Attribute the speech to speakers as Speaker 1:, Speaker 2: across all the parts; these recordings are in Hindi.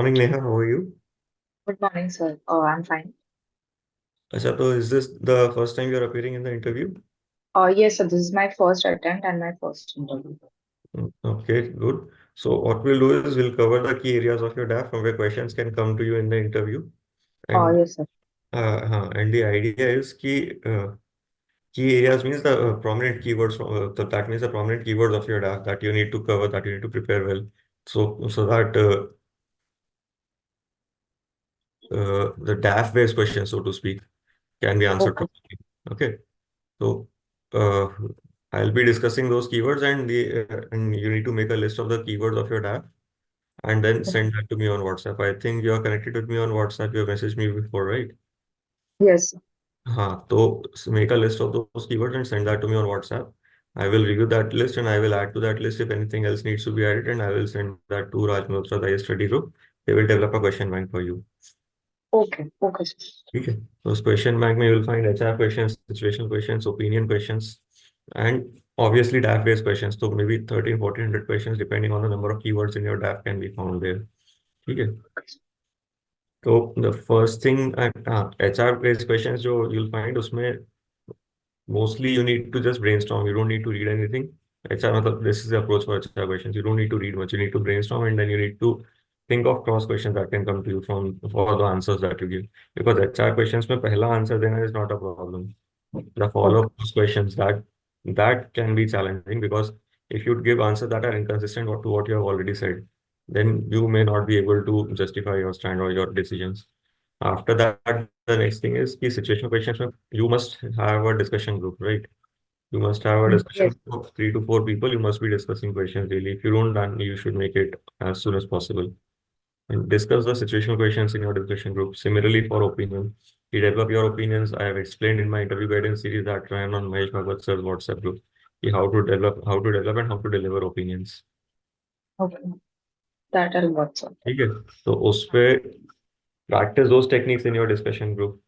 Speaker 1: morning, Neha. How are you?
Speaker 2: Good morning, sir. Oh, I'm fine.
Speaker 1: Acha, so is this the first time you're appearing in the interview?
Speaker 2: Yes, so this is my first attempt and my first interview.
Speaker 1: Okay, good. So what we'll do is we'll cover the key areas of your DAF from where questions can come to you in the interview.
Speaker 2: Oh,
Speaker 1: And
Speaker 2: yes, sir.
Speaker 1: and the idea is key areas means the prominent keywords from that means the prominent keywords of your DAF that you need to cover, that you need to prepare well. So that the DAF based questions, so to speak, can be answered
Speaker 2: Okay.
Speaker 1: properly. Okay. So uh, I'll be discussing those keywords and you need to make a list of the keywords of your DAF and then send that to me on WhatsApp. I think you are connected with me on WhatsApp. You have messaged me before, right?
Speaker 2: Yes.
Speaker 1: हाँ, तो make a list of those keywords and send that to me on WhatsApp. I will review that list and I will add to that list if anything else needs to be added, and I will send that to Raj Malhotra, the study group. They will develop a question bank for you.
Speaker 2: Okay. Okay, sir.
Speaker 1: ठीक है, तो उस क्वेश्चन बैंक में you will find HR questions, situational questions, opinion questions and obviously DAF based questions. So maybe 13 1400 questions depending on the number of keywords in your DAF can be found there. ठीक है, तो the first thing HR based questions जो you'll find उसमें mostly you need to just brainstorm. You don't need to read anything. HR मतलब this is the approach for HR questions. You don't need to read much. You need to brainstorm and then you need to think of cross questions that can come to you from for the answers that you give. Because HR questions में पहला answer देना is not a problem. The
Speaker 2: Okay.
Speaker 1: follow-up questions that can be challenging because if you give answers that are inconsistent to what you have already said, then you may not be able to justify your stand or your decisions. After that, the next thing is key situational questions. You must have a discussion group, right? You must have a discussion
Speaker 2: Yes.
Speaker 1: group of 3 to 4 people. You must be discussing questions daily. If you don't, then you should make it as soon as possible. And discuss the situational questions in your discussion group. Similarly, for opinion, you develop your opinions. I have explained in my interview guidance series that ran on Mahesh Bhagwat sir's WhatsApp group how to develop, and how to deliver opinions.
Speaker 2: Okay. That I'll watch, sir.
Speaker 1: ठीक है, तो उस पे practice those techniques in your discussion group.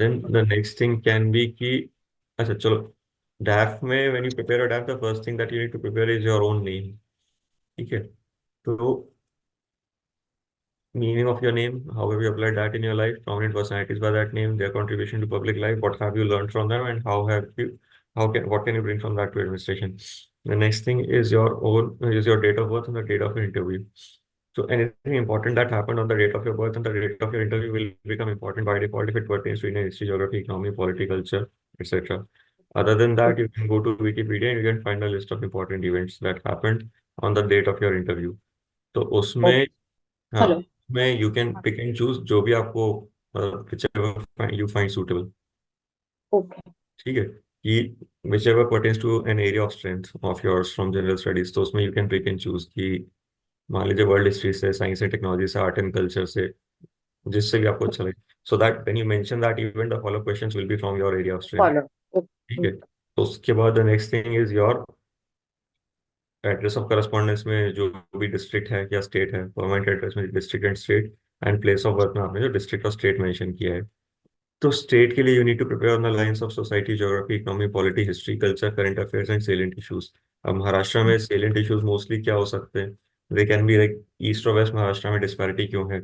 Speaker 1: Then the next thing can be कि अच्छा चलो DAF में when you prepare a DAF, the first thing that you need to prepare is your own name. ठीक है, तो meaning of your name, how have you applied that in your life, prominent personalities by that name, their contribution to public life, what have you learned from them, and what can you bring from that to administration. The next thing is your date of birth and the date of your interview. So anything important that happened on the date of your birth and the date of your interview will become important by default if it pertains to Indian history, geography, economy, politics, culture, etc. Other than that,
Speaker 2: Okay.
Speaker 1: you can go to Wikipedia and you can find a list of important events that happened on the date of your interview. तो
Speaker 2: Okay.
Speaker 1: उसमें हाँ,
Speaker 2: Hello.
Speaker 1: उसमें you can pick and choose जो भी आपको whichever you find suitable.
Speaker 2: Okay.
Speaker 1: ठीक है, कि whichever pertains to an area of strength of yours from general studies, तो उसमें you can pick and choose कि मान लीजिए वर्ल्ड हिस्ट्री से, साइंस एंड टेक्नोलॉजी से, आर्ट एंड कल्चर से, जिससे भी आपको अच्छा लगे. So that when you mention that event the follow questions will be from your area of strength.
Speaker 2: Follow. Okay.
Speaker 1: ठीक है, तो उसके बाद the next thing is your address of correspondence में जो भी डिस्ट्रिक्ट है या स्टेट है, परमानेंट एड्रेस में district and state, and place of birth में आपने जो डिस्ट्रिक्ट और स्टेट मेंशन किया है. तो स्टेट के लिए you need to prepare on the lines of society, geography, economy, polity, history, culture, current affairs and salient issues. अब महाराष्ट्र में सेलिएंट इश्यूज मोस्टली क्या हो सकते हैं? They can be like east और वेस्ट महाराष्ट्र में डिस्पैरिटी क्यों है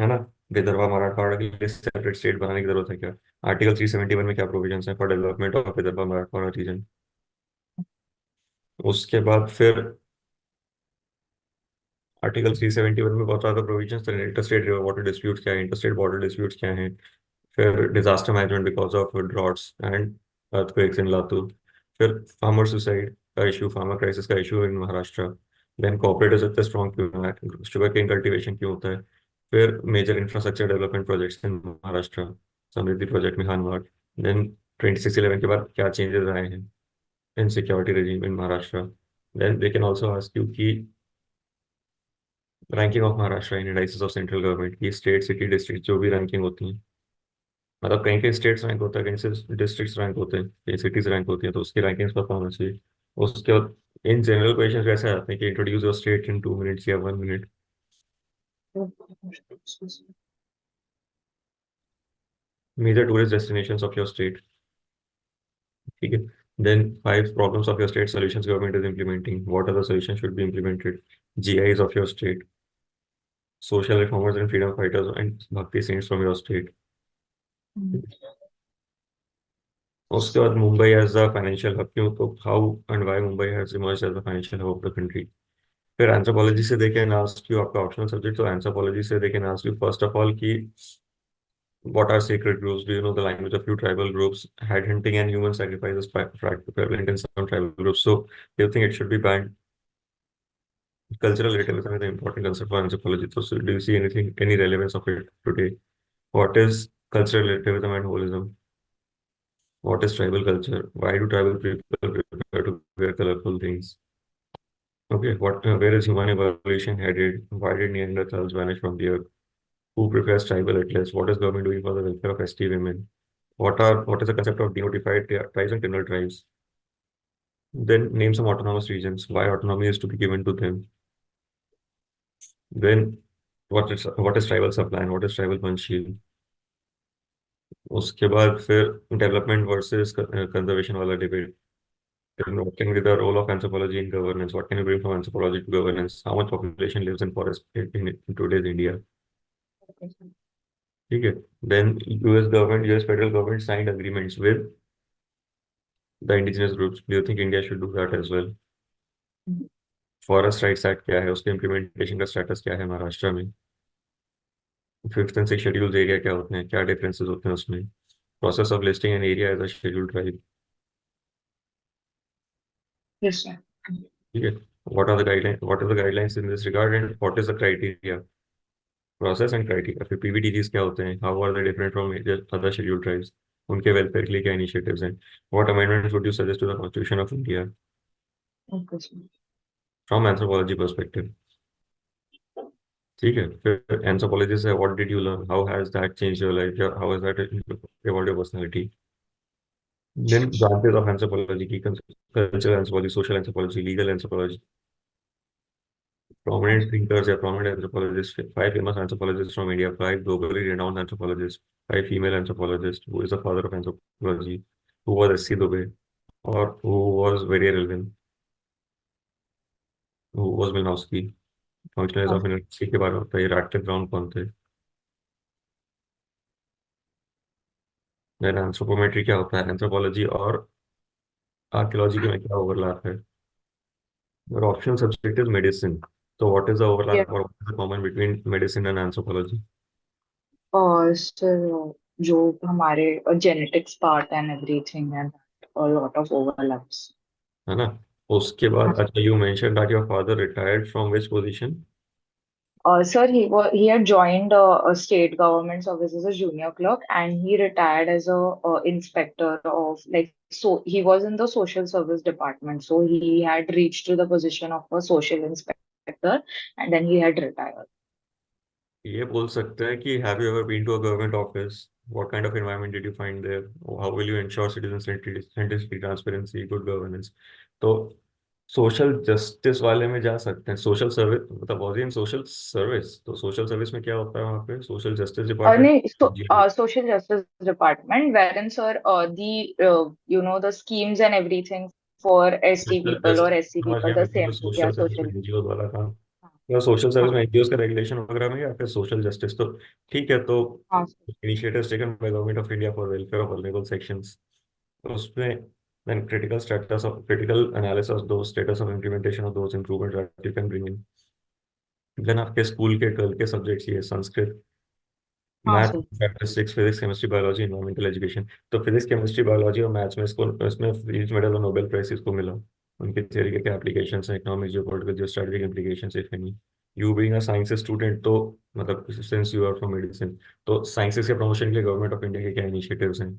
Speaker 1: ना? विदर्भा मराठवाड़ा के लिए सेपरेट स्टेट बनाने की जरूरत है क्या? आर्टिकल 371 में क्या प्रोविजंस है for development of Vidarbha Marathwada region? उसके बाद फिर आर्टिकल 371 में बहुत ज्यादा प्रोविजंस, इंटरस्टेट वाटर डिस्प्यूट्स क्या है, इंटरस्टेट बॉर्डर डिस्प्यूट्स क्या है, फिर disaster management because of droughts and earthquakes in Latur, फिर फार्मर सुसाइड का इशू, फार्मर क्राइसिस का issue in Maharashtra, then cooperatives इतने स्ट्रॉन्ग क्यों है, शुगर केन कल्टीवेशन क्यों होता है, फिर major infrastructure development projects in Maharashtra, Samruddhi project मिहानवाड़, देन 2611 के बाद क्या चेंजेस आए हैं in security regime in Maharashtra. Then they can also ask you कि ranking of Maharashtra in indices of central government की, स्टेट, सिटी, डिस्ट्रिक्ट जो भी रैंकिंग होती है, मतलब कहीं कहीं स्टेट्स रैंक होता है, कहीं से डिस्ट्रिक्ट्स रैंक होते हैं, कहीं सिटीज रैंक होती हैं, तो उसकी रैंकिंग्स पता होना चाहिए. उसके बाद इन जनरल क्वेश्चन कैसे आते हैं कि introduce your state in 2 minutes या 1 minute. Major tourist destinations of your state. ठीक है, then 5 problems of your state, solutions government is implementing, what are the solutions should be implemented, GIs of your state. social reformers and freedom fighters and bhakti saints from your state. उसके बाद Mumbai as the financial hub, क्यों, तो how and why Mumbai has emerged as the financial hub of the country. फिर एंथ्रोपोलॉजी से दे कैन आस्क यू, आपका ऑप्शनल सब्जेक्ट, तो एंथ्रोपोलॉजी से they can ask you first of all कि what are sacred groups? Do you know the language of few tribal groups? Headhunting and human sacrifice is prevalent in some tribal groups. So do you think it should be banned? Cultural relativism is an important concept for anthropology. So do you see any relevance of it today? What is cultural relativism and holism? What is tribal culture? Why do tribal people prefer to wear colorful things? Okay, where is human evolution headed? Why did Neanderthals vanish from the earth? Who prepares tribal atlas? What is government doing for the welfare of ST women? What is the concept of denotified tribes and criminal tribes? Then name some autonomous regions. Why autonomy is to be given to them? Then what is tribal supply and what is tribal punching? उसके बाद फिर डेवलपमेंट वर्सेस कंजर्वेशन वाला debate. Then what can be the role of anthropology in governance? What can you bring from anthropology to governance? How much population lives in forest in today's India?
Speaker 2: Okay, sir.
Speaker 1: ठीक है. Then US federal government signed agreements with the indigenous groups. Do you think India should do that as well?
Speaker 2: Mhm.
Speaker 1: Forest rights act क्या है, उसके इम्प्लीमेंटेशन का स्टेटस क्या है महाराष्ट्र में. Fifth and six scheduled area क्या होते हैं, क्या डिफरेंसेस होते हैं उसमें. Process of listing an area as a scheduled tribe.
Speaker 2: Yes, sir.
Speaker 1: ठीक है. What are the guidelines in this regard and what is the criteria. Process and criteria. फिर पीवीटीजीज क्या होते हैं, how are they different from other scheduled tribes, उनके वेलफेयर के लिए क्या इनिशिएटिव्स हैं. What amendments would you suggest to the constitution of India
Speaker 2: Okay, sir.
Speaker 1: From anthropology perspective. ठीक है. फिर एंथ्रोपोलॉजी से what did you learn, how has that change your life, how has that evolve your personality. Then branches of anthropology, cultural anthropology, social anthropology, legal anthropology, prominent thinkers या prominent anthropologists, five famous anthropologists from India, five globally renowned anthropologists, five female anthropologists, who is the father of anthropology, who was S.C. Dubey, or who was very relevant, who was Milanowski, functionaries of Milanowski के बारे में बताइए, Radcliffe Brown कौन थे. Then anthropometry क्या होता है, anthropology और archaeology के में क्या overlap है. Your optional subject is medicine. So what is the
Speaker 2: Yeah.
Speaker 1: overlap or what is the common between medicine and anthropology?
Speaker 2: और सर जो हमारे genetics part and everything and a lot of overlaps.
Speaker 1: है ना. उसके
Speaker 2: हाँ.
Speaker 1: बाद अच्छा, you mentioned that your father retired from which position?
Speaker 2: Sir, he had joined a state government service as a junior clerk, and he retired as a inspector of like, so he was in the social service department. So he had reached to the position of a social inspector, and then he had retired.
Speaker 1: ये बोल सकते हैं कि have you ever been to a government office? What kind of environment did you find there? How will you ensure citizen centricity, transparency, good governance? तो सोशल जस्टिस वाले में जा सकते हैं. सोशल सर्विस मतलब was he in social service, तो सोशल सर्विस में क्या होता है वहाँ पे, social justice department.
Speaker 2: No, social justice department, wherein sir, the the schemes and everything for ST
Speaker 1: social
Speaker 2: people or
Speaker 1: justice
Speaker 2: SC
Speaker 1: समझ
Speaker 2: people,
Speaker 1: गया
Speaker 2: the
Speaker 1: मैं,
Speaker 2: same,
Speaker 1: social
Speaker 2: yeah,
Speaker 1: service
Speaker 2: social.
Speaker 1: में एनजीओ वाला काम.
Speaker 2: हाँ.
Speaker 1: या सोशल सर्विस
Speaker 2: हाँ.
Speaker 1: में एनजीओ का रेगुलेशन वगैरह में, या फिर सोशल जस्टिस. तो ठीक है. तो
Speaker 2: हाँ.
Speaker 1: Initiatives taken by government of India for welfare of vulnerable sections, उसमें then critical analysis of those status of implementation of those improvements that you can bring in. then आपके स्कूल के कल के सब्जेक्ट्स ये संस्कृत,
Speaker 2: हाँ
Speaker 1: math,
Speaker 2: sir.
Speaker 1: Statistics, physics, chemistry, biology, environmental education. तो फिजिक्स, केमिस्ट्री, बायोलॉजी और मैथ्स में इसको, इसमें फिजिक्स मेडल और नोबेल प्राइज इसको मिला. उनके थियरी के क्या एप्लीकेशंस हैं, economic, geopolitical, geostrategic implications if any. You being a science student, तो मतलब since you are from medicine, तो साइंसेस के प्रमोशन के लिए गवर्नमेंट ऑफ इंडिया के क्या इनिशिएटिव्स हैं.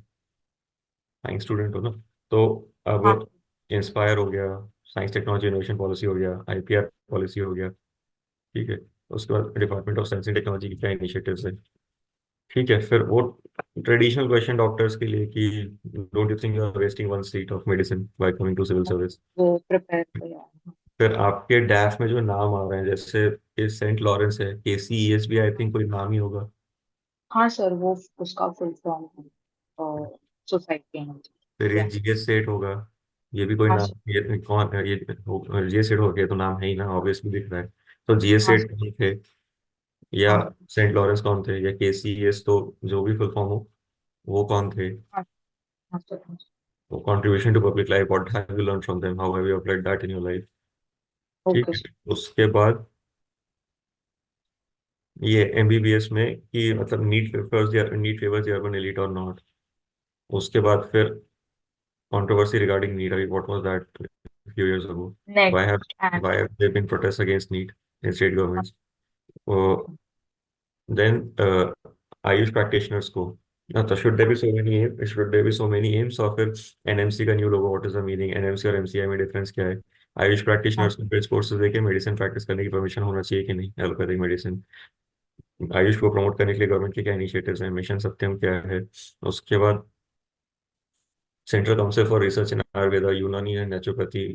Speaker 1: साइंस स्टूडेंट हो ना. तो
Speaker 2: हाँ.
Speaker 1: अब इंस्पायर हो गया, साइंस टेक्नोलॉजी इनोवेशन पॉलिसी हो गया, आईपीआर पॉलिसी हो गया. ठीक है. उसके बाद department of science and technology की क्या इनिशिएटिव्स है. ठीक है. फिर वो ट्रेडिशनल क्वेश्चन डॉक्टर्स के लिए कि don't you think you are wasting one seat of medicine by coming to civil service.
Speaker 2: वो प्रिपेयर किया.
Speaker 1: फिर आपके डैफ में जो नाम आ रहे हैं, जैसे ये सेंट लॉरेंस है, केसीईएस भी आई थिंक कोई नाम ही होगा.
Speaker 2: हाँ सर, वो उसका फुल फॉर्म है सोसाइटी है.
Speaker 1: फिर ये
Speaker 2: या.
Speaker 1: जीएस सेट होगा, ये भी कोई
Speaker 2: हाँ
Speaker 1: नाम,
Speaker 2: सर.
Speaker 1: ये कौन है, ये जीएस सेट हो गया तो नाम है ही ना, ऑब्वियसली दिख रहा है. तो जीएस
Speaker 2: हाँ
Speaker 1: सेट
Speaker 2: सर.
Speaker 1: नहीं थे. या
Speaker 2: हाँ
Speaker 1: सेंट लॉरेंस कौन थे, या केसीएस, तो जो भी फुल फॉर्म हो वो कौन थे।
Speaker 2: हाँ हाँ सर।
Speaker 1: वो contribution to public life, what have you learn from them, how have you applied that in your life. ठीक
Speaker 2: ओके
Speaker 1: है।
Speaker 2: सर।
Speaker 1: उसके बाद ये एमबीबीएस में कि मतलब NEET favours the urban elite और नॉट। उसके बाद फिर controversy regarding NEET. I mean, what was that a few years ago? Why have
Speaker 2: next and
Speaker 1: why have there been protests against NEET in state governments? Uh, then Ayush practitioners को तो should there be so many aims? Should there be so many aims? और फिर NMC का new logo, what is the meaning? NMC और MCI में डिफरेंस क्या है? आयुष प्रैक्टिशनर्स को ब्रिज कोर्सेज देके मेडिसिन प्रैक्टिस करने की परमिशन होना चाहिए कि नहीं, एलोपैथिक मेडिसिन। आयुष को प्रमोट करने के लिए गवर्नमेंट के क्या इनिशिएटिव्स हैं, मिशन सत्यम क्या है। उसके बाद central council for research in Ayurveda, Unani and naturopathy,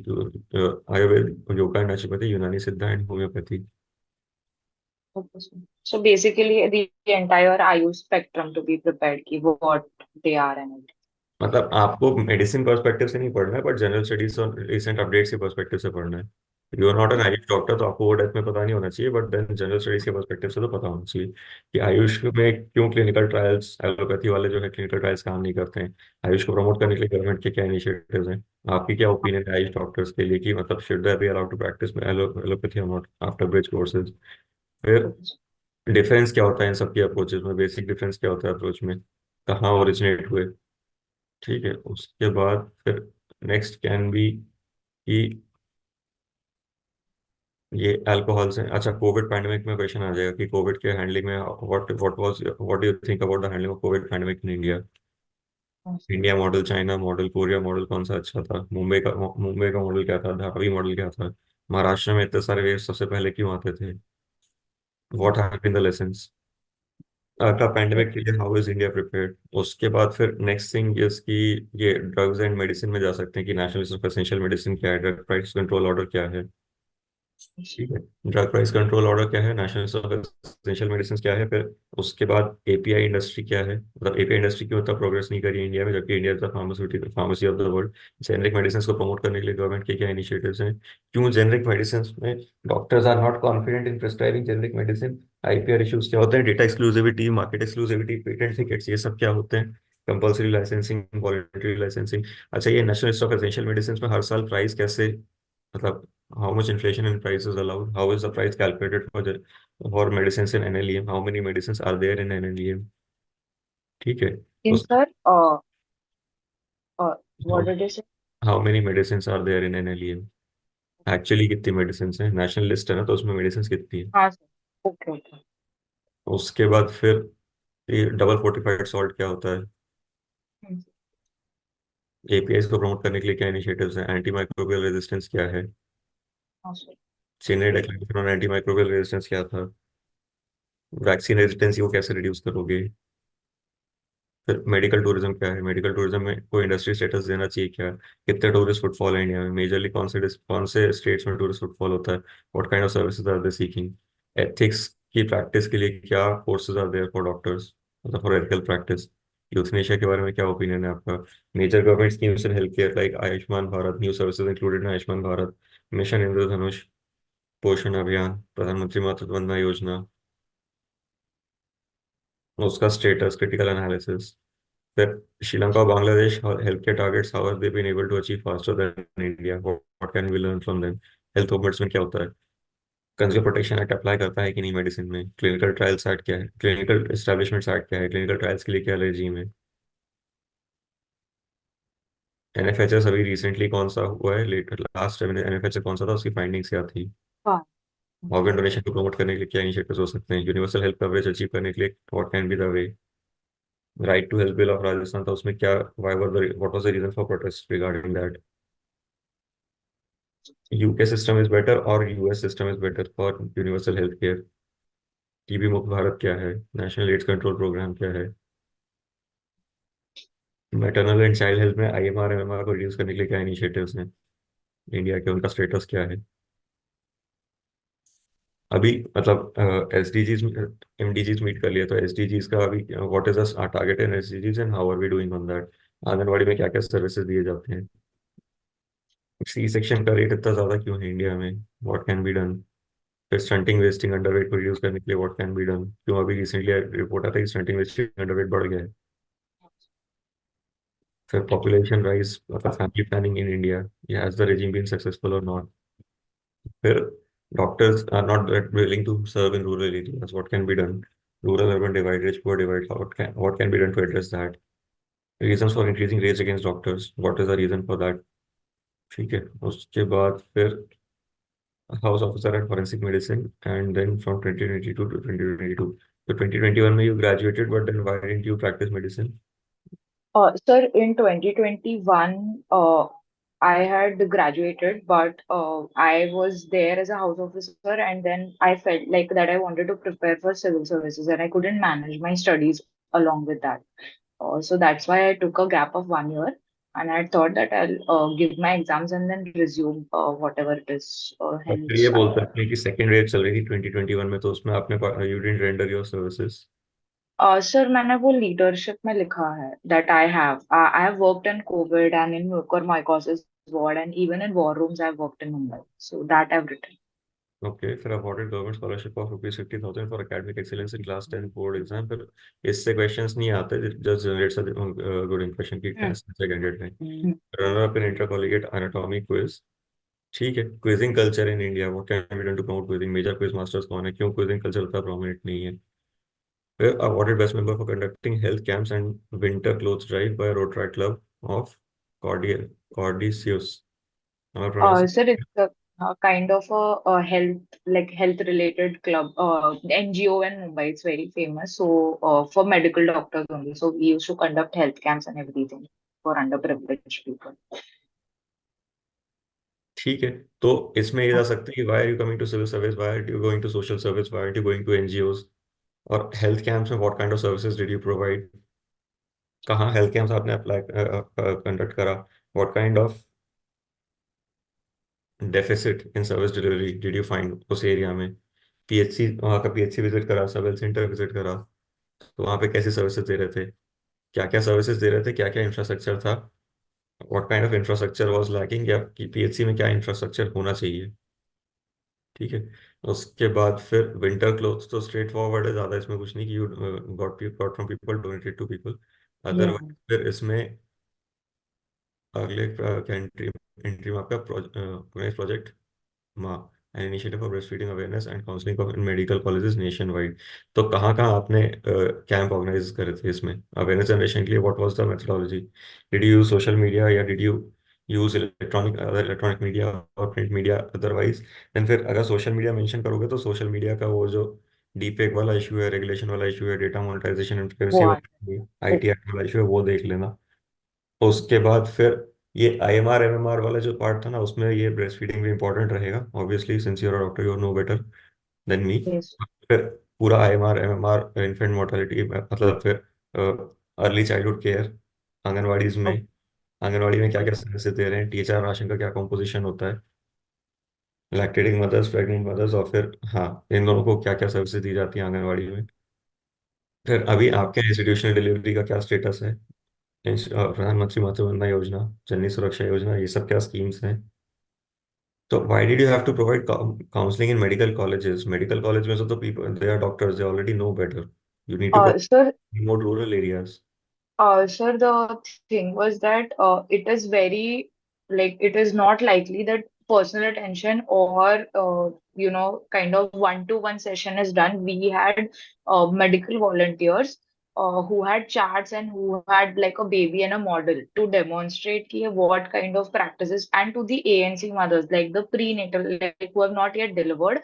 Speaker 1: Ayurveda, yoga and naturopathy, Unani Siddha and homeopathy.
Speaker 2: Okay sir. So basically the entire AYUSH spectrum to be prepared की व्हाट दे आर एंड।
Speaker 1: मतलब आपको मेडिसिन पर्सपेक्टिव से नहीं पढ़ना है, बट जनरल स्टडीज और रिसेंट अपडेट्स के पर्सपेक्टिव से पढ़ना है। You are not an AYUSH doctor, तो आपको वो डेप्थ में पता नहीं होना चाहिए, बट देन जनरल स्टडीज के पर्सपेक्टिव से तो पता होना चाहिए कि आयुष में क्यों क्लिनिकल ट्रायल्स, एलोपैथी वाले जो है क्लिनिकल ट्रायल्स काम नहीं करते हैं। आयुष को प्रमोट करने के लिए गवर्नमेंट के क्या इनिशिएटिव्स हैं। आपकी क्या ओपिनियन है आयुष डॉक्टर्स के लिए कि मतलब should they be allowed to practise allopathy और नॉट आफ्टर ब्रिज कोर्सेज। फिर डिफरेंस क्या होता है इन सबकी अप्रोचेज में, बेसिक डिफरेंस क्या होता है अप्रोच में, कहाँ ओरिजिनेट हुए। ठीक है। उसके बाद फिर नेक्स्ट कैन बी कि ये अल्कोहल से, अच्छा कोविड पैंडेमिक में क्वेश्चन आ जाएगा कि कोविड के हैंडलिंग में what do you think about the handling of Covid pandemic in India. India model, China model, Korea model, कौन सा अच्छा था। मुंबई का मॉडल क्या था, धारावी मॉडल क्या था। महाराष्ट्र में इतने सारे वेव सबसे पहले क्यों आते थे, what have been the lessons का पैंडेमिक के लिए, हाउ इज इंडिया प्रिपेयर्ड। उसके बाद फिर नेक्स्ट थिंग इसकी, ये ड्रग्स एंड मेडिसिन में जा सकते हैं कि national list of essential medicine क्या है, ड्रग प्राइस कंट्रोल ऑर्डर क्या है। ठीक है। ड्रग प्राइस कंट्रोल ऑर्डर क्या है, national list of essential medicine क्या है। फिर उसके बाद एपीआई इंडस्ट्री क्या है, मतलब एपीआई इंडस्ट्री क्यों उतना प्रोग्रेस नहीं करी है इंडिया में, जबकि India is the pharmaceutical pharmacy of the world. Generic medicine को प्रमोट करने के लिए गवर्नमेंट के क्या इनिशिएटिव्स हैं। क्यों जेनरिक मेडिसिन में doctors are not confident in prescribing generic medicine. IPR issues क्या होते हैं, data exclusivity, market exclusivity, patent thickets, ये सब क्या होते हैं। Compulsory licensing, voluntary licensing. अच्छा ये national list of essential medicine में हर साल प्राइस कैसे, मतलब how much inflation in price is allowed, how is the price calculated for medicines in NLEM, how many medicines are there in NLEM। ठीक है।
Speaker 2: इन
Speaker 1: उस
Speaker 2: sir
Speaker 1: how,
Speaker 2: what did you से।
Speaker 1: how many medicines are there in NLEM, actually कितनी medicines हैं, नेशनल लिस्ट है ना, तो उसमें medicines कितनी है।
Speaker 2: हाँ सर। Okay okay.
Speaker 1: उसके बाद फिर ये डबल फोर्टिफाइड सॉल्ट क्या होता है। एपीआई को प्रमोट करने के लिए क्या इनिशिएटिव्स हैं, एंटी माइक्रोबियल रेजिस्टेंस क्या है।
Speaker 2: हाँ sir.
Speaker 1: Chennai declaration on anti microbial resistance क्या था। वैक्सीन रेजिस्टेंसी को कैसे रिड्यूस करोगे। फिर मेडिकल टूरिज्म क्या है, मेडिकल टूरिज्म में कोई इंडस्ट्री स्टेटस देना चाहिए क्या, कितने टूरिस्ट फुटफॉल है इंडिया में, मेजरली कौन से स्टेट्स में टूरिस्ट फुटफॉल होता है, what kind of services are they seeking. Ethics की प्रैक्टिस के लिए क्या courses are there for doctors, मतलब फॉर एथिकल प्रैक्टिस। यूथनेशिया के बारे में क्या ओपिनियन है आपका। Major government schemes in health care like Ayushman Bharat, new services included in Ayushman Bharat, mission Indradhanush, Poshan Abhiyan, प्रधानमंत्री मातृ वंदना योजना, उसका स्टेटस, क्रिटिकल एनालिसिस। फिर श्रीलंका और Bangladesh health care targets, how have they been able to achieve faster than India, what can we learn from them. Health governments में क्या होता है, कंज्यूमर प्रोटेक्शन एक्ट अप्लाई करता है कि नहीं मेडिसिन में, क्लिनिकल ट्रायल्स एक्ट क्या है, क्लिनिकल एस्टेब्लिशमेंट्स एक्ट क्या है, क्लिनिकल ट्रायल्स के लिए क्या रेजीम है। एनएफएचएस अभी रिसेंटली कौन सा हुआ है, लास्ट एनएफएचएस कौन सा था, उसकी फाइंडिंग्स क्या थी।
Speaker 2: हाँ
Speaker 1: ऑर्गन डोनेशन को प्रमोट करने के लिए क्या इनिशिएटिव्स हो सकते हैं, यूनिवर्सल हेल्थ कवरेज अचीव करने के लिए what can be the way. Right to health bill of Rajasthan था, उसमें क्या, what was the reason for protest regarding that. UK system is better और US system is better for universal health care. TB Mukt Bharat क्या है, नेशनल एड्स कंट्रोल प्रोग्राम क्या है। मैटरनल एंड चाइल्ड हेल्थ में आईएमआर एमएमआर को रिड्यूस करने के लिए क्या इनिशिएटिव्स हैं इंडिया के, उनका स्टेटस क्या है। अभी मतलब एसडीजीज एमडीजीज मीट कर लिया, तो एसडीजीज का अभी what is the target in SDGs and how are we doing on that. Anganwadi में क्या क्या सर्विसेज दिए जाते हैं। सी सेक्शन का रेट इतना ज्यादा क्यों है इंडिया में, व्हाट कैन बी डन। फिर स्टंटिंग वेस्टिंग अंडरवेट को रिड्यूस करने के लिए व्हाट कैन बी डन, क्यों अभी रिसेंटली रिपोर्ट आता है कि स्टंटिंग वेस्टिंग अंडरवेट बढ़ गया है। फिर पॉपुलेशन राइज मतलब family planning in India, has the regime been successful or not। फिर doctors are not that willing to serve in rural areas, what can be done, rural urban divide, rich poor divide, what can be done to address that, reasons for increasing rage against doctors, what is the reason for that। ठीक है, उसके बाद फिर house officer at forensic medicine and then from 2022 to 2022, तो 2021 में you graduated but then why didn't you practise medicine.
Speaker 2: Sir, in 2021, I had graduated, but I was there as a house officer, and then I felt like that I wanted to prepare for civil services, and I couldn't manage my studies along with that. So that's why I took a gap of 1 year, and I thought that I'll give my exams and then resume whatever it is.
Speaker 1: और फिर ये
Speaker 2: Hence,
Speaker 1: बोल सकते हैं कि सेकेंड वेव चल रही थी 2021 में, तो उसमें आपने you didn't render your services.
Speaker 2: Sir मैंने वो लीडरशिप में लिखा है that I have worked in COVID and in mucormycosis ward and even in war rooms I've worked in Mumbai. So that I've written.
Speaker 1: Okay, फिर awarded government scholarship of ₹50,000 for academic excellence in class 10 board exam. फिर इससे क्वेश्चंस नहीं आते, just generates a good impression की
Speaker 2: Hmm.
Speaker 1: कैसे कैंडिडेट है।
Speaker 2: Hmm.
Speaker 1: Runner up in intercollegiate anatomy quiz. ठीक है, quizzing culture in India, what can be done to promote quizzing, major quiz masters कौन है, क्यों क्विजिंग कल्चर उतना प्रोमिनेंट नहीं है। फिर awarded best member for conducting health camps and winter clothes drive by Rotary Club of कॉर्डिसियस। हमारा
Speaker 2: Sir,
Speaker 1: pronunciation.
Speaker 2: it's a kind of a health like health related club NGO in Mumbai. It's very famous. So for medical doctors only. So we used to conduct health camps and everything for underprivileged people.
Speaker 1: ठीक है, तो इसमें ये जा सकता है कि why are you coming to civil service, why are you going to social service, why are you going to NGOs, और हेल्थ कैंप्स में what kind of services did you provide, कहाँ हेल्थ कैंप्स आपने अप्लाई कंडक्ट करा, what kind of deficit in service delivery did you find उस एरिया में। पीएचसी, वहाँ का पीएचसी विजिट करा, सब हेल्थ सेंटर विजिट करा, तो वहाँ पे कैसी सर्विसेज दे रहे थे, क्या क्या सर्विसेज दे रहे थे, क्या क्या इंफ्रास्ट्रक्चर था, what kind of infrastructure was lacking, या कि पीएचसी में क्या इंफ्रास्ट्रक्चर होना चाहिए। ठीक है, उसके बाद फिर विंटर क्लोथ्स तो स्ट्रेट फॉरवर्ड है, ज़्यादा इसमें कुछ नहीं कि you got from people, donated to people.
Speaker 2: Yeah.
Speaker 1: Otherwise फिर इसमें अगले क्या एंट्री एंट्री में आपका प्रोजेक्ट माँ, an initiative for breast feeding awareness and counselling in medical colleges nation wide. तो कहाँ कहाँ आपने कैंप ऑर्गेनाइज करे थे इसमें अवेयरनेस जनरेशन के लिए, what was the methodology, did you use social media या did you use electronic media और प्रिंट मीडिया अदरवाइज। देन फिर अगर सोशल मीडिया मेंशन करोगे तो सोशल मीडिया का वो जो डीफेक वाला इशू है, रेगुलेशन वाला इशू है, data monetisation and privacy
Speaker 2: What?
Speaker 1: वाला, आईटी एक्ट वाला इशू है, वो देख लेना। उसके बाद फिर ये आईएमआर एमएमआर वाला जो पार्ट था ना, उसमें ये ब्रेस्ट फीडिंग भी इंपॉर्टेंट रहेगा, obviously since you are doctor you know better than me.
Speaker 2: Yes.
Speaker 1: फिर पूरा आईएमआर एमएमआर इन्फेंट मोर्टेलिटी मतलब फिर अर्ली चाइल्डहुड केयर, आंगनवाड़ीज में, आंगनवाड़ी में क्या क्या सर्विसेज दे रहे हैं, टीएचआर राशन का क्या कॉम्पोजिशन होता है, लैक्टेटिंग मदर्स, प्रेग्नेंट मदर्स, और फिर हाँ इन दोनों को क्या क्या सर्विसेज दी जाती है आंगनवाड़ी में। फिर अभी आपके इंस्टीट्यूशनल डिलीवरी का क्या स्टेटस है, प्रधानमंत्री मातृ वंदना योजना, जननी सुरक्षा योजना, ये सब क्या स्कीम्स हैं। तो why did you have to provide counselling in medical colleges, medical college में से तो people they are doctors, they already know better, you need to
Speaker 2: Sir,
Speaker 1: promote rural areas।
Speaker 2: Sir, the thing was that it is very like it is not likely that personal attention or kind of one-to-one session is done. We had medical volunteers who had charts and who had like a baby and a model to demonstrate ki what kind of practices, and to the ANC mothers like the prenatal like who have not yet delivered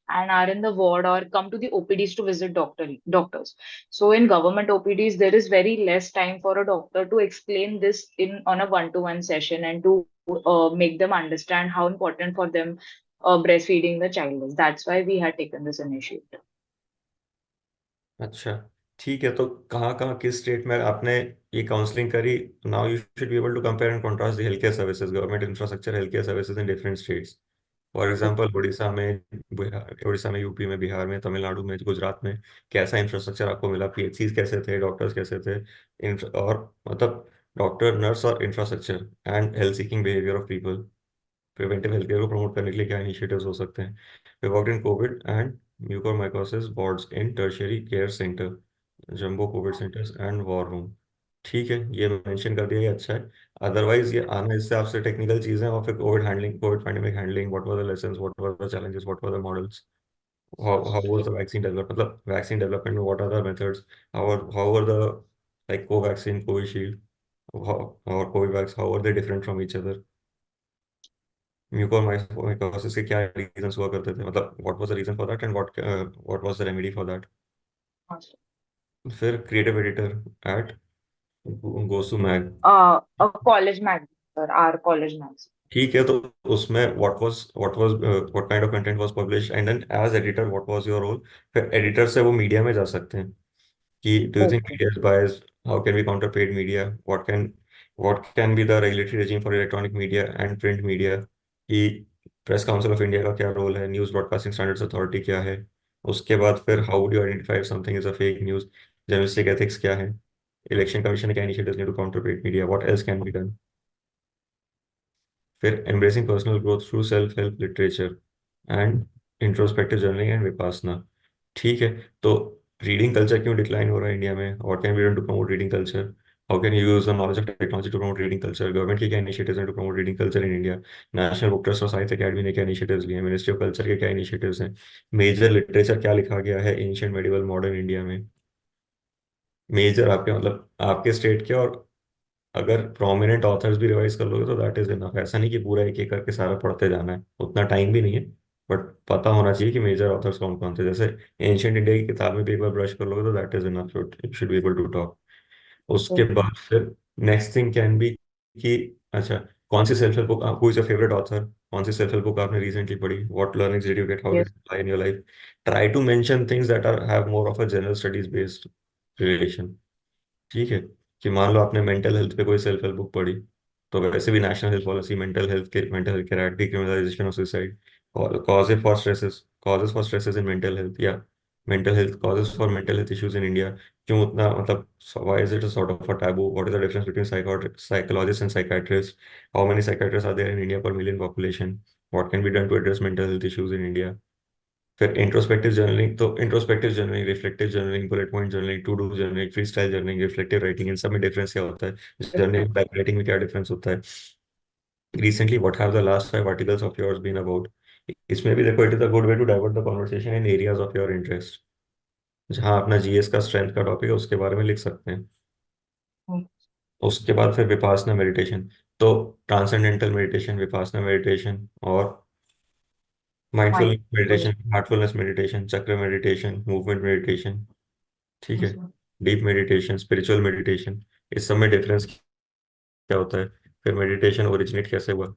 Speaker 2: and are in the ward or come to the OPDs to visit doctors. So in government OPDs, there is very less time for a doctor to explain this in on a one-to-one session and to make them understand how important for them breastfeeding the child is. That's why we had taken this initiative.
Speaker 1: अच्छा, ठीक है, तो कहाँ कहाँ किस स्टेट में आपने ये काउंसलिंग करी, now you should be able to compare and contrast the health care services, government infrastructure health care services in different states. For example Odisha में, उड़ीसा में, यूपी में, बिहार में, तमिलनाडु में, गुजरात में कैसा इंफ्रास्ट्रक्चर आपको मिला, पीएचसी कैसे थे, डॉक्टर्स कैसे थे, और मतलब डॉक्टर नर्स और infrastructure and health seeking behaviour of people. Preventive health care को प्रमोट करने के लिए क्या इनिशिएटिव्स हो सकते हैं? We worked in COVID and mucormycosis wards in tertiary care centre, jumbo COVID centres and war room. ठीक है, ये मेंशन कर दिया, ये अच्छा है। अदरवाइज ये आना इससे आपसे टेक्निकल चीजें, और फिर Covid handling, Covid pandemic handling, what were the lessons, what were the challenges, what were the models, how was the vaccine developed, मतलब vaccine development में what are the methods, how were the like Covaxin, Covishield, और Covivax, how are they different from each other? Mucormycosis के क्या रीजंस हुआ करते थे, मतलब what was the reason for that and what was the remedy for that?
Speaker 2: हाँ सर।
Speaker 1: फिर क्रिएटिव एडिटर एट गोसु mag.
Speaker 2: College mag sir, our college mag.
Speaker 1: ठीक है, तो उसमें what kind of content was published and then as editor what was your role? फिर एडिटर से वो मीडिया में जा सकते हैं कि do you think
Speaker 2: okay.
Speaker 1: media is biased? How can we counter paid media? What can be the regulatory regime for electronic media and print media? कि प्रेस काउंसिल ऑफ इंडिया का क्या रोल है? न्यूज ब्रॉडकास्टिंग स्टैंडर्ड्स अथॉरिटी क्या है? उसके बाद फिर how would you identify if something is a fake news? Journalistic ethics क्या है? इलेक्शन कमीशन ने क्या इनिशिएटिव्स लिए to counter paid media? What else can be done? फिर embracing personal growth through self help literature and introspective journaling and Vipassana. ठीक है, तो रीडिंग कल्चर क्यों डिक्लाइन हो रहा है इंडिया में? What can be done to promote reading culture? How can you use the knowledge of technology to promote reading culture? Government के क्या इनिशिएटिव्स हैं to promote reading culture in India? National book trust और साहित्य अकेडमी ने क्या इनिशिएटिव्स लिए हैं? मिनिस्ट्री ऑफ कल्चर के क्या इनिशिएटिव्स हैं? मेजर लिटरेचर क्या लिखा गया है एंशियंट मेडिवल मॉडर्न इंडिया में? मेजर आपके मतलब आपके स्टेट के, और अगर प्रोमिनेंट ऑथर्स भी रिवाइज कर लोगे तो दैट इज इनफ। ऐसा नहीं कि पूरा एक एक करके सारा पढ़ते जाना है, उतना टाइम भी नहीं है। बट पता होना चाहिए कि मेजर ऑथर्स कौन कौन थे। जैसे एंशियंट इंडिया की किताब में भी एक बार ब्रश कर लोगे तो that is enough, you should be able to talk. उसके
Speaker 2: ओके।
Speaker 1: बाद फिर नेक्स्ट थिंग कैन बी कि अच्छा, कौन सी self help book, who is your favourite author? कौन सी सेल्फ हेल्प बुक आपने रिसेंटली पढ़ी? What learnings did you get? How did
Speaker 2: yes.
Speaker 1: It apply in your life? Try to mention things that are have more of a general studies based relation. ठीक है, कि मान लो आपने मेंटल हेल्थ पे कोई सेल्फ हेल्प बुक पढ़ी, तो वैसे भी national health policy, mental health care act, decriminalisation of suicide, causes for stresses in mental health, या mental health causes for mental health issues in India, क्यों उतना मतलब why is it a sort of a taboo? What is the difference between psychologist and psychiatrist? How many psychiatrists are there in India per million population? What can be done to address mental health issues in India? फिर इंट्रोस्पेक्टिव जर्नलिंग, तो introspective journaling, reflective journaling, bullet point journaling, to do journaling, free style journaling, reflective writing, इन सब में डिफरेंस क्या होता है? जर्नलिंग टाइप राइटिंग में क्या डिफरेंस होता है? Recently what have the last 5 articles of yours been about? इसमें भी देखो, it is a good way to divert the conversation in areas of your interest. जहाँ अपना जीएस का स्ट्रेंथ का टॉपिक है उसके बारे में लिख सकते हैं। उसके बाद फिर विपासना मेडिटेशन, तो ट्रांसेंडेंटल मेडिटेशन, विपासना मेडिटेशन, और mindful
Speaker 2: mindful.
Speaker 1: Meditation, Heartfulness meditation, चक्र मेडिटेशन, मूवमेंट मेडिटेशन। ठीक है, डीप मेडिटेशन, स्पिरिचुअल मेडिटेशन, इस सब में डिफरेंस क्या होता है? फिर मेडिटेशन ओरिजिनेट कैसे हुआ?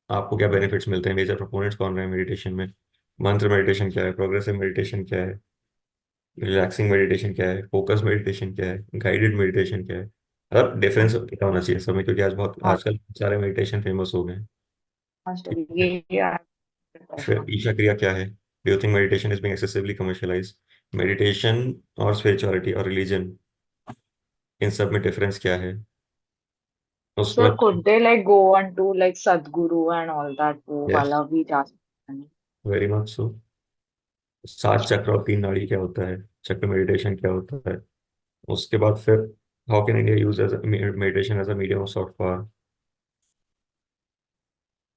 Speaker 1: आपको क्या बेनिफिट्स मिलते हैं? मेजर प्रोपोनेंट्स कौन रहे हैं मेडिटेशन में? मंत्र मेडिटेशन क्या है? प्रोग्रेसिव मेडिटेशन क्या है? रिलैक्सिंग मेडिटेशन क्या है? फोकस मेडिटेशन क्या है? गाइडेड मेडिटेशन क्या है? मतलब डिफरेंस पता होना चाहिए सब में, क्योंकि आज बहुत
Speaker 2: हाँ।
Speaker 1: आजकल सारे मेडिटेशन फेमस हो गए हैं।
Speaker 2: हाँ सर,
Speaker 1: ठीक है,
Speaker 2: ये
Speaker 1: फिर ईशा क्रिया क्या है? Do you think meditation is being excessively commercialised? Meditation और स्पिरिचुअलिटी और रिलीजन, इन सब में डिफरेंस क्या है? उसके
Speaker 2: सर,
Speaker 1: बाद
Speaker 2: could they like go on to like Sadhguru and all that वो
Speaker 1: यस,
Speaker 2: वाला भी जा सकते हैं?
Speaker 1: वेरी मच सो। सात चक्र और तीन नाड़ी क्या होता है? चक्र मेडिटेशन क्या होता है? उसके बाद फिर how can India use as meditation as a medium of soft power?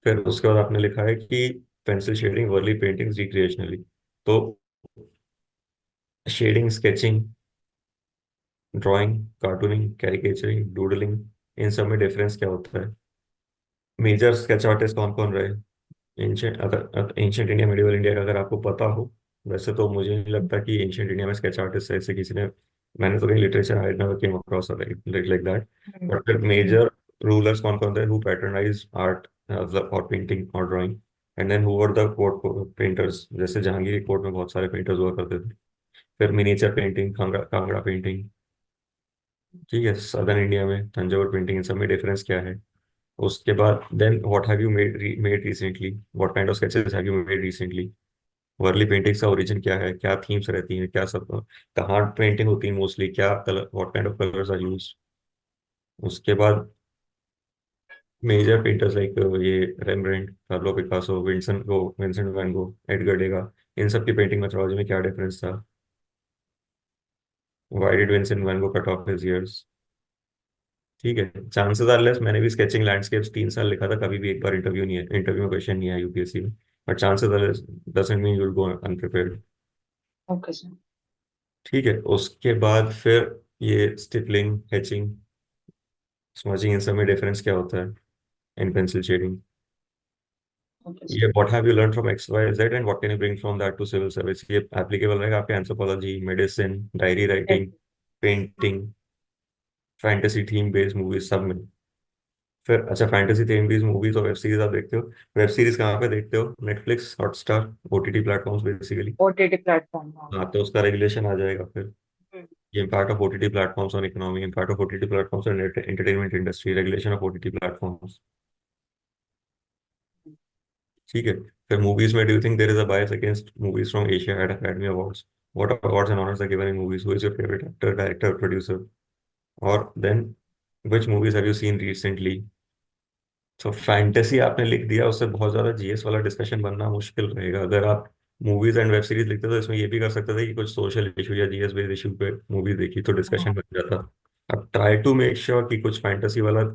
Speaker 1: फिर उसके बाद आपने लिखा है कि pencil shading, Warli paintings, recreationally, तो shading, sketching, drawing, cartooning, caricaturing, doodling, इन सब में डिफरेंस क्या होता है? मेजर स्केच आर्टिस्ट कौन कौन रहे एंशियंट, अगर एंशियंट इंडिया, मिडिवल इंडिया का अगर आपको पता हो? वैसे तो मुझे नहीं लगता कि एंशियंट इंडिया में स्केच आर्टिस्ट ऐसे किसी ने, मैंने तो कहीं literature I never came across like that.
Speaker 2: Hmm.
Speaker 1: But फिर मेजर रूलर्स कौन कौन थे हु पैटर्नाइज आर्ट और पेंटिंग और drawing? And then who were the court painters? जैसे जहांगीर कोर्ट में बहुत सारे पेंटर्स हुआ करते थे। फिर miniature painting, Kangra Kangra painting. ठीक है, सदर्न इंडिया में तंजौर पेंटिंग, इन सब में डिफरेंस क्या है? उसके बाद then what have you made recently? What kind of sketches have you made recently? Warli paintings का ओरिजिन क्या है? क्या थीम्स रहती हैं? क्या सब कहाँ पेंटिंग होती है मोस्टली? क्या colour, what kind of colours are use? उसके बाद मेजर पेंटर्स लाइक ये Rembrandt, Pablo Picasso, Vincent van Gogh, Edgar Degas, इन सब की पेंटिंग मेथोडोलॉजी में क्या डिफरेंस था? Why did Vincent van Gogh cut off his ears? ठीक है, चांसेस आर लेस। मैंने भी स्केचिंग लैंडस्केप्स 3 साल लिखा था, कभी भी एक बार इंटरव्यू नहीं है, इंटरव्यू में क्वेश्चन नहीं आया यूपीएससी में। But chances are less, doesn't mean you will go unprepared.
Speaker 2: Okay sir.
Speaker 1: ठीक है, उसके बाद फिर ये स्टिपलिंग, हेचिंग, स्मचिंग, इन सब में डिफरेंस क्या होता है? In pencil shading.
Speaker 2: ओके
Speaker 1: ये what have you learn from X Y Z and what can you bring from that to civil service, ये एप्लीकेबल रहेगा आपके anthropology, medicine, diary
Speaker 2: sir.
Speaker 1: Writing, painting, fantasy theme based movies सब में। फिर अच्छा, फैंटेसी थीम बेस्ड मूवीज और वेब सीरीज आप देखते हो? वेब सीरीज कहाँ पे देखते हो? Netflix, Hotstar, OTT platforms basically.
Speaker 2: OTT platform, हाँ।
Speaker 1: हाँ, तो उसका रेगुलेशन आ जाएगा फिर।
Speaker 2: हम्म।
Speaker 1: ये impact of OTT platforms on economy, impact of OTT platforms on entertainment industry, regulation of OTT platforms. ठीक है, फिर मूवीज में, do you think there is a bias against movies from Asia at Academy Awards? What awards and honours are given in movies? Who is your favourite actor, director, producer? और then which movies have you seen recently? तो फैंटेसी आपने लिख दिया, उससे बहुत ज्यादा जीएस वाला डिस्कशन बनना मुश्किल रहेगा। अगर आप मूवीज एंड वेब सीरीज लिखते तो इसमें ये भी कर सकते थे कि कुछ सोशल इशू या जीएस बेस्ड इशू पे मूवी देखी, तो डिस्कशन
Speaker 2: हाँ।
Speaker 1: बन जाता। अब ट्राई टू मेक श्योर कि कुछ फैंटेसी वाला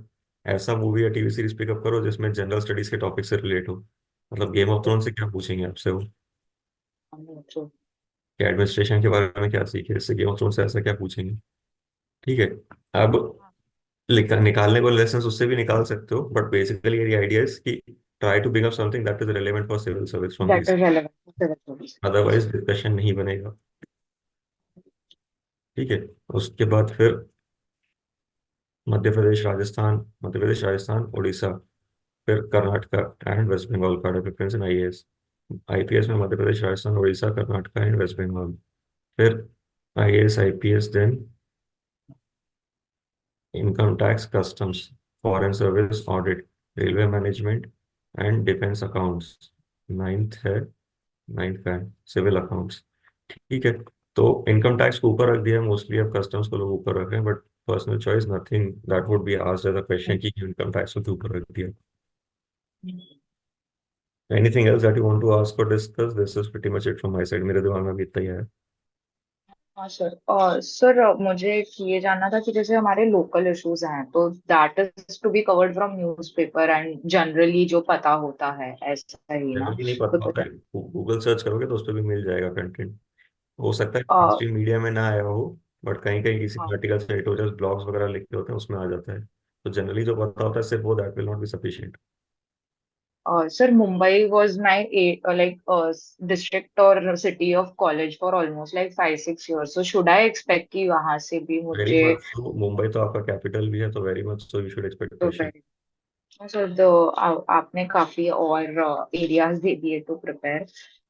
Speaker 1: ऐसा मूवी या टीवी सीरीज पिकअप करो जिसमें जनरल स्टडीज के टॉपिक से रिलेट हो। मतलब गेम ऑफ थ्रोन से क्या पूछेंगे आपसे वो,
Speaker 2: ओके।
Speaker 1: कि एडमिनिस्ट्रेशन के बारे में क्या सीखे, इससे गेम ऑफ थ्रोन से ऐसा क्या पूछेंगे? ठीक है। अब लिख निकालने को लेसन उससे भी निकाल सकते हो, बट बेसिकली ये आइडिया इज कि try to become something that is relevant for civil service from
Speaker 2: that
Speaker 1: this,
Speaker 2: is relevant.
Speaker 1: Otherwise discussion नहीं बनेगा। ठीक है, उसके बाद फिर मध्य प्रदेश राजस्थान उड़ीसा, फिर कर्नाटका एंड वेस्ट बंगाल का डिफरेंस इन आईएएस। आईपीएस में मध्य प्रदेश, राजस्थान, उड़ीसा, कर्नाटका एंड वेस्ट बंगाल। फिर IAS, IPS, then income tax, customs, foreign service, audit, railway management and defence accounts. Ninth है, नाइन्थ का है सिविल अकाउंट्स। ठीक है, तो इनकम टैक्स को ऊपर रख दिया मोस्टली, अब कस्टम्स को लोग ऊपर रख रहे हैं, but personal choice, nothing that would be asked as a question कि इनकम टैक्स को क्यों ऊपर रख दिया। Anything else that you want to ask और discuss? This is pretty much it from my side, मेरे दिमाग में भी इतना ही है।
Speaker 2: हाँ सर। सर मुझे ये जानना था कि जैसे हमारे लोकल इश्यूज हैं तो that is to be covered from newspaper and generally जो पता होता है ऐसा ही ना?
Speaker 1: जनरली नहीं पता होता है, गूगल सर्च करोगे तो उस पर भी मिल जाएगा कंटेंट। हो सकता है
Speaker 2: तो
Speaker 1: स्ट्रीम मीडिया में ना आया हो, बट कहीं कहीं किसी आर्टिकल से एडिटोरियल ब्लॉग्स वगैरह लिखे होते हैं उसमें आ जाता है। तो जनरली जो पता होता है सिर्फ वो, that will not be sufficient.
Speaker 2: Sir, Mumbai was my district or city of college for almost like 5 6 years. So should I expect कि वहां से भी
Speaker 1: वेरी
Speaker 2: मुझे
Speaker 1: मच सो, मुंबई तो आपका कैपिटल भी है, तो very much so you should expect
Speaker 2: तो
Speaker 1: क्वेश्चन।
Speaker 2: सर तो आपने काफी और एरियाज दे दिए to prepare.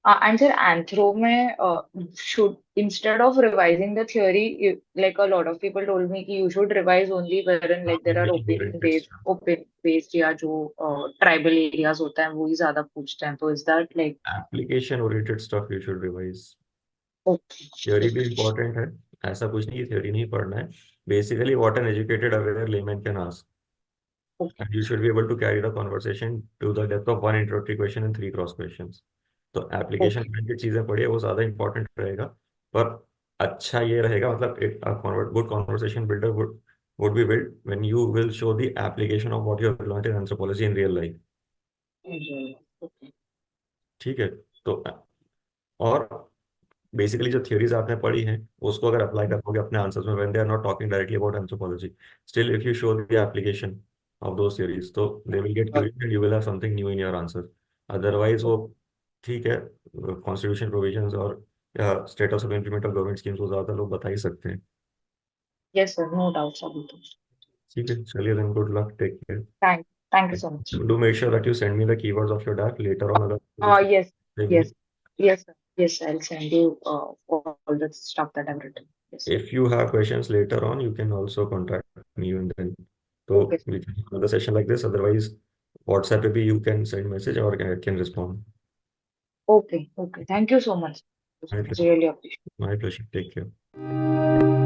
Speaker 2: And sir anthro में should instead of revising the theory like a lot of people told me कि you should revise only wherein like there are open based या जो ट्राइबल एरियाज होता है वो ही ज्यादा पूछते हैं, तो is that like?
Speaker 1: Application oriented stuff you should revise.
Speaker 2: Okay.
Speaker 1: Theory भी इंपॉर्टेंट है, ऐसा कुछ नहीं है थ्योरी नहीं पढ़ना है। Basically what an educated aware layman can ask,
Speaker 2: okay.
Speaker 1: and you should be able to carry the conversation to the depth of one introductory question and 3 cross questions. तो एप्लीकेशन
Speaker 2: ओके।
Speaker 1: ओरिएंटेड चीजें पढ़िए, वो ज्यादा इंपॉर्टेंट रहेगा। पर अच्छा ये रहेगा, मतलब good conversation builder would be built when you will show the application of what you have learned in anthropology in real life.
Speaker 2: Okay.
Speaker 1: ठीक है, तो और बेसिकली जो थ्योरीज आपने पढ़ी हैं उसको अगर अप्लाई करोगे अपने आंसर्स में, when they are not talking directly about anthropology, still if you show the application of those theories, तो they will get curious and you will have something new in your answer. Otherwise वो, ठीक है, कॉन्स्टिट्यूशन प्रोविजंस और या status of implement of government schemes को ज्यादा लोग बता ही सकते हैं।
Speaker 2: यस सर, नो डाउट्स अभी तो।
Speaker 1: ठीक है, चलिए then, good luck, take care.
Speaker 2: Thank thank you so much.
Speaker 1: Do make sure that you send me the keywords of your doc letter on, अगर कुछ
Speaker 2: Yes,
Speaker 1: देंगे।
Speaker 2: yes, yes, sir. Yes, I'll send you all the stuff that I've written. Yes.
Speaker 1: If you have questions later on, you can also contact me and then,
Speaker 2: Okay,
Speaker 1: so we can have another session like this. Otherwise, WhatsApp पे भी you can send message or I can respond.
Speaker 2: okay, okay. Thank you so much.
Speaker 1: My pleasure.
Speaker 2: Really appreciate it.
Speaker 1: My pleasure. Take care.